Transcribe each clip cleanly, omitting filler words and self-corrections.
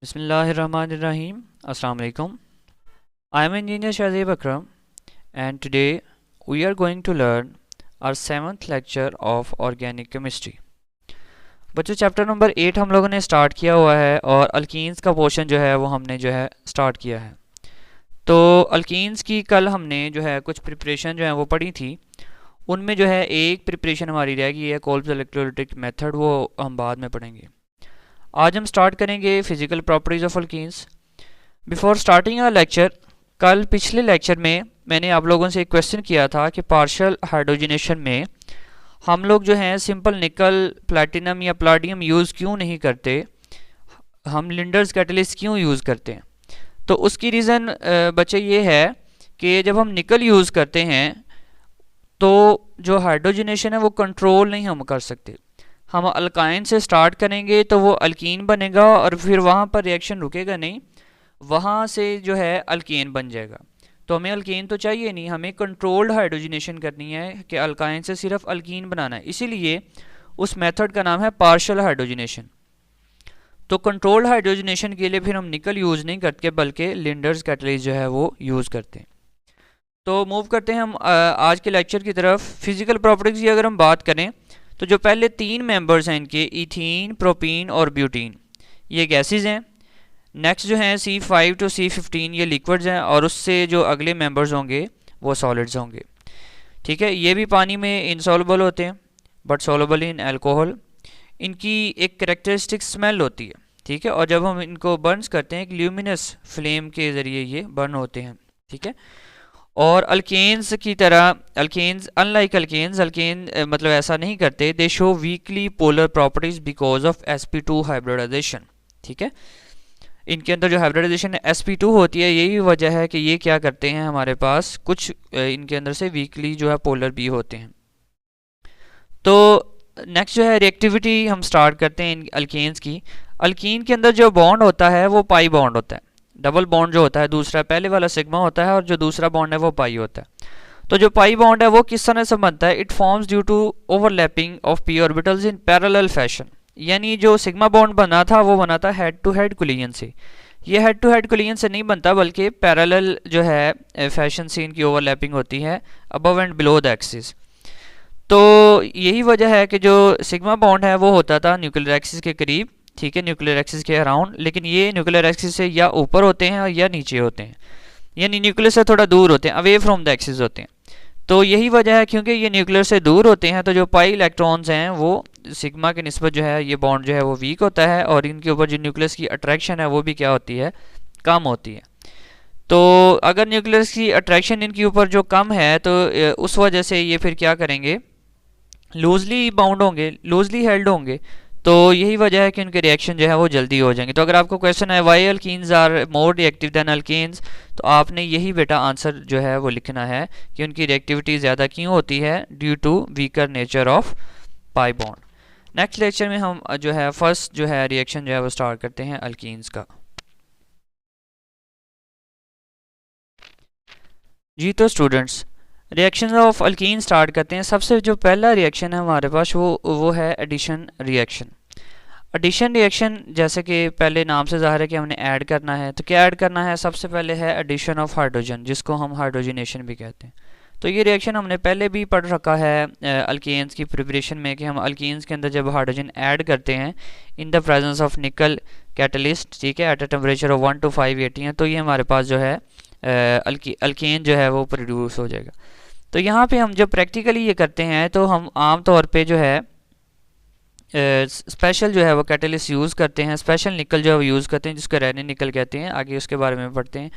Bismillahirrahmanirrahim. Assalamu alaikum. I am engineer Shazib Akram and today we are going to learn our seventh lecture of organic chemistry. बच्चों chapter number 8 हम लोगों ने start किया हुआ है और अल्कीन्स का पोर्शन जो है वो हमने जो है स्टार्ट किया है। तो अल्कीन्स की कल हमने जो है कुछ प्रिपरेशन जो है वो पढ़ी थी। उनमें जो है एक प्रिपरेशन हमारी रह गई है कोल्ब्स इलेक्ट्रोलाइटिक मेथड, वो हम बाद में पढ़ेंगे। आज हम स्टार्ट करेंगे physical properties of alkenes. Before starting our lecture, कल पिछले लेक्चर में मैंने आप लोगों से एक क्वेश्चन किया था कि पार्शियल हाइड्रोजनेशन में हम लोग जो हैं सिंपल निकल, प्लैटिनम या प्लाटियम यूज़ क्यों नहीं करते, हम लिंडर्स कैटलिस्ट क्यों यूज़ करते हैं। तो उसकी रीज़न बच्चे ये है कि जब हम निकल यूज़ करते हैं तो जो हाइड्रोजनेशन है वो कंट्रोल नहीं हम कर सकते। हम अल्काइन से स्टार्ट करेंगे तो वो अल्कीन बनेगा और फिर वहाँ पर रिएक्शन रुकेगा नहीं, वहाँ से जो है अल्कीन बन जाएगा। तो हमें अल्कीन तो चाहिए नहीं, हमें कंट्रोल्ड हाइड्रोजनेशन करनी है कि अल्काइन से सिर्फ अल्कीन बनाना है। इसीलिए उस मेथड का नाम है पार्शियल हाइड्रोजनेशन। तो कंट्रोल्ड हाइड्रोजनेशन के लिए फिर हम निकल यूज़ नहीं करते बल्कि लिंडर्स कैटलिस्ट जो है वो यूज़ करते हैं। तो मूव करते हैं हम आज के लेक्चर की तरफ। फिजिकल प्रॉपर्टीज़ की अगर हम बात करें तो जो पहले तीन मेंबर्स हैं इनके, इथीन, प्रोपीन और ब्यूटीन, ये गैसेस हैं। नेक्स्ट जो हैं C5 to C15, ये लिक्विड्स हैं और उससे जो अगले मेंबर्स होंगे वो सॉलिड्स होंगे। ठीक है, ये भी पानी में इनसॉल्युबल होते हैं बट सॉल्युबल इन अल्कोहल। इनकी एक कैरेक्टरिस्टिक स्मेल होती है। ठीक है, और जब हम इनको बर्न्स करते हैं एक ल्यूमिनस फ्लेम के ज़रिए ये बर्न होते हैं। ठीक है, और अल्केन्स की तरह अल्केन्स अनलाइक अल्केन मतलब ऐसा नहीं करते, they show weakly polar properties because of sp2 hybridization. ठीक है, इनके अंदर जो हाइब्रिडाइजेशन sp2 होती है, यही वजह है कि ये क्या करते हैं, हमारे पास कुछ इनके अंदर से वीकली जो है पोलर भी होते हैं। तो नेक्स्ट जो है रिएक्टिविटी हम स्टार्ट करते हैं इन अल्केन्स की। अल्कीन के अंदर जो बॉन्ड होता है वो पाई बॉन्ड होता है, डबल बॉन्ड जो होता है, दूसरा पहले वाला सिग्मा होता है और जो दूसरा बॉन्ड है वो पाई होता है। तो जो पाई बॉन्ड है वो किस तरह से बनता है, it forms due to overlapping of p orbitals in parallel fashion. यानी जो सिग्मा बॉन्ड बना था वो बना था हेड टू हेड कोलिजन से। ये हेड टू हेड कोलिजन से नहीं बनता बल्कि पैरेलल जो है फैशन से इनकी ओवरलैपिंग होती है above and below the axis. तो यही वजह है कि जो सिग्मा बॉन्ड है वो होता था न्यूक्लियर एक्सिस के करीब, ठीक है, न्यूक्लियर एक्सिस के अराउंड, लेकिन ये न्यूक्लियर एक्सिस से या ऊपर होते हैं या नीचे होते हैं, यानी न्यूक्लियर से थोड़ा दूर होते हैं, अवे फ्रॉम द एक्सिस होते हैं। तो यही वजह है, क्योंकि ये न्यूक्लियर से दूर होते हैं तो जो पाई इलेक्ट्रॉन्स हैं वो सिग्मा के निस्बत जो है ये बॉन्ड जो है वो वीक होता है और इनके ऊपर जो न्यूक्लियस की अट्रैक्शन है वो भी क्या होती है, कम होती है। तो अगर न्यूक्लियस की अट्रैक्शन इनके ऊपर जो कम है तो उस वजह से ये फिर क्या करेंगे, लूजली बाउंड होंगे, लूजली हेल्ड होंगे। तो यही वजह है कि उनके रिएक्शन जो है वो जल्दी हो जाएंगे। तो अगर आपको क्वेश्चन है why alkenes are more reactive than alkanes, तो आपने यही बेटा आंसर जो है वो लिखना है कि उनकी रिएक्टिविटी ज़्यादा क्यों होती है, due to weaker nature of pi bond. Next lecture में हम जो है फर्स्ट जो है रिएक्शन जो है वो स्टार्ट करते हैं अल्कीन्स का। जी तो students, reaction of alkyne start करते हैं। सबसे जो पहला रिएक्शन है हमारे पास वो है एडिशन रिएक्शन। एडिशन रिएक्शन जैसे कि पहले नाम से ज़ाहिर है कि हमने ऐड करना है। तो क्या ऐड करना है, सबसे पहले है एडिशन ऑफ हाइड्रोजन, जिसको हम हाइड्रोजनेशन भी कहते हैं। तो ये रिएक्शन हमने पहले भी पढ़ रखा है अल्केन्स की प्रिपरेशन में कि हम अल्कीन्स के अंदर जब हाइड्रोजन ऐड करते हैं इन द प्रेजेंस ऑफ निकल कैटलिस्ट, ठीक है, at a temperature of 1 to 580 है, तो ये हमारे पास जो है अल्केन जो है वो प्रोड्यूस हो जाएगा। तो यहाँ पे हम जब प्रैक्टिकली ये करते हैं तो हम आम तौर पे जो है स्पेशल जो है वो कैटलिस्ट यूज़ करते हैं, स्पेशल निकल जो है वो यूज़ करते हैं जिसको रेनी निकल कहते हैं। आगे उसके बारे में पढ़ते हैं।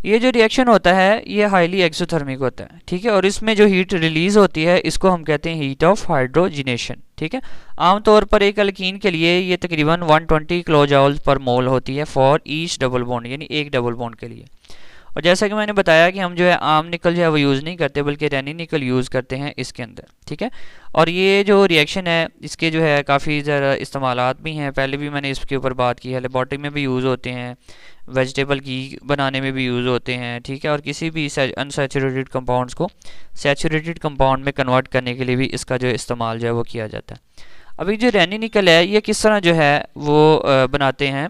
ये जो रिएक्शन होता है ये हाईली एक्सोथर्मिक होता है, ठीक है, और इसमें जो हीट रिलीज़ होती है इसको हम कहते हैं हीट ऑफ हाइड्रोजिनेशन। ठीक है, आमतौर पर एक अल्कीन के लिए ये तकरीबन 120 किलो जूल पर मोल होती है फॉर ईच डबल बॉन्ड, यानी एक डबल बॉन्ड के लिए। और जैसा कि मैंने बताया कि हम जो है आम निकल जो है वो यूज़ नहीं करते बल्कि रैनी निकल यूज़ करते हैं इसके अंदर। ठीक है, और ये जो रिएक्शन है इसके जो है काफ़ी ज़रा इस्तेमालात भी हैं, पहले भी मैंने इसके ऊपर बात की है। लेबॉरेटरी में भी यूज़ होते हैं, वेजिटेबल घी बनाने में भी यूज़ होते हैं। ठीक है, और किसी भी अनसैचुरेटेड कंपाउंड्स को सैचुरेटेड कंपाउंड में कन्वर्ट करने के लिए भी इसका जो इस्तेमाल जो है वो किया जाता है। अभी जो रैनी निकल है ये किस तरह जो है वो बनाते हैं,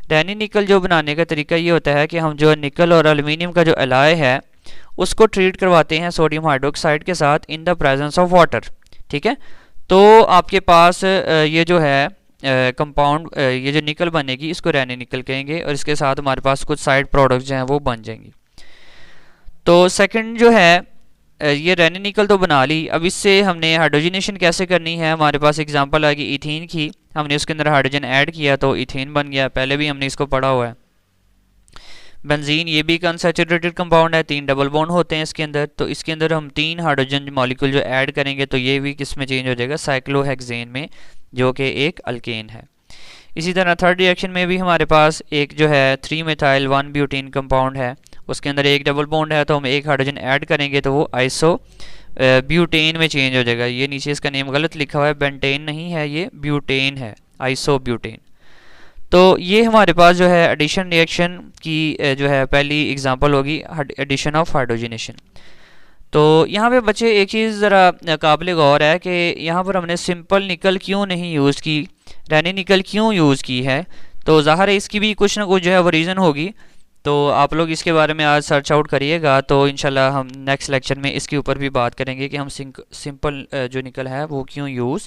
रैनी निकल जो बनाने का तरीका ये होता है कि हम जो निकल और एल्युमिनियम का जो एलॉय है उसको ट्रीट करवाते हैं सोडियम हाइड्रोक्साइड के साथ in the presence of water. ठीक है, तो आपके पास ये जो है कंपाउंड ये जो निकल बनेगी इसको रैनी निकल कहेंगे और इसके साथ हमारे पास कुछ साइड प्रोडक्ट्स जो हैं वो बन जाएंगी। तो सेकंड जो है ये रैनी निकल तो बना ली, अब इससे हमने हाइड्रोजनेशन कैसे करनी है। हमारे पास एग्जांपल आ गई इथीन की, हमने उसके अंदर हाइड्रोजन ऐड किया तो इथीन बन गया, पहले भी हमने इसको पढ़ा हुआ है। बेंजीन ये भी एक अनसैचुरेटेड कंपाउंड है, 3 डबल बॉन्ड होते हैं इसके अंदर, तो इसके अंदर हम 3 हाइड्रोजन मॉलिक्यूल जो ऐड करेंगे तो ये भी किस में चेंज हो जाएगा, साइक्लोहेक्सेन में, जो कि एक अल्केन है। इसी तरह थर्ड रिएक्शन में भी हमारे पास एक जो है 3 मिथाइल 1 ब्यूटेन कंपाउंड है, उसके अंदर एक डबल बॉन्ड है तो हम एक हाइड्रोजन ऐड करेंगे तो वो आइसो ब्यूटेन में चेंज हो जाएगा। ये नीचे इसका नेम गलत लिखा हुआ है, बेंटेन नहीं है, ये ब्यूटेन है, आइसो ब्यूटेन। तो ये हमारे पास जो है एडिशन रिएक्शन की जो है पहली एग्जांपल होगी, एडिशन ऑफ हाइड्रोजनेशन। तो यहाँ पे बच्चे एक चीज़ ज़रा काबिल गौर है कि यहाँ पर हमने सिंपल निकल क्यों नहीं यूज़ की, रैनी निकल क्यों यूज़ की है। तो ज़ाहिर है इसकी भी कुछ ना कुछ जो है वो रीज़न होगी, तो आप लोग इसके बारे में आज सर्च आउट करिएगा, तो इंशाल्लाह हम नेक्स्ट लेक्चर में इसके ऊपर भी बात करेंगे कि हम सिंपल जो निकल है वो क्यों यूज़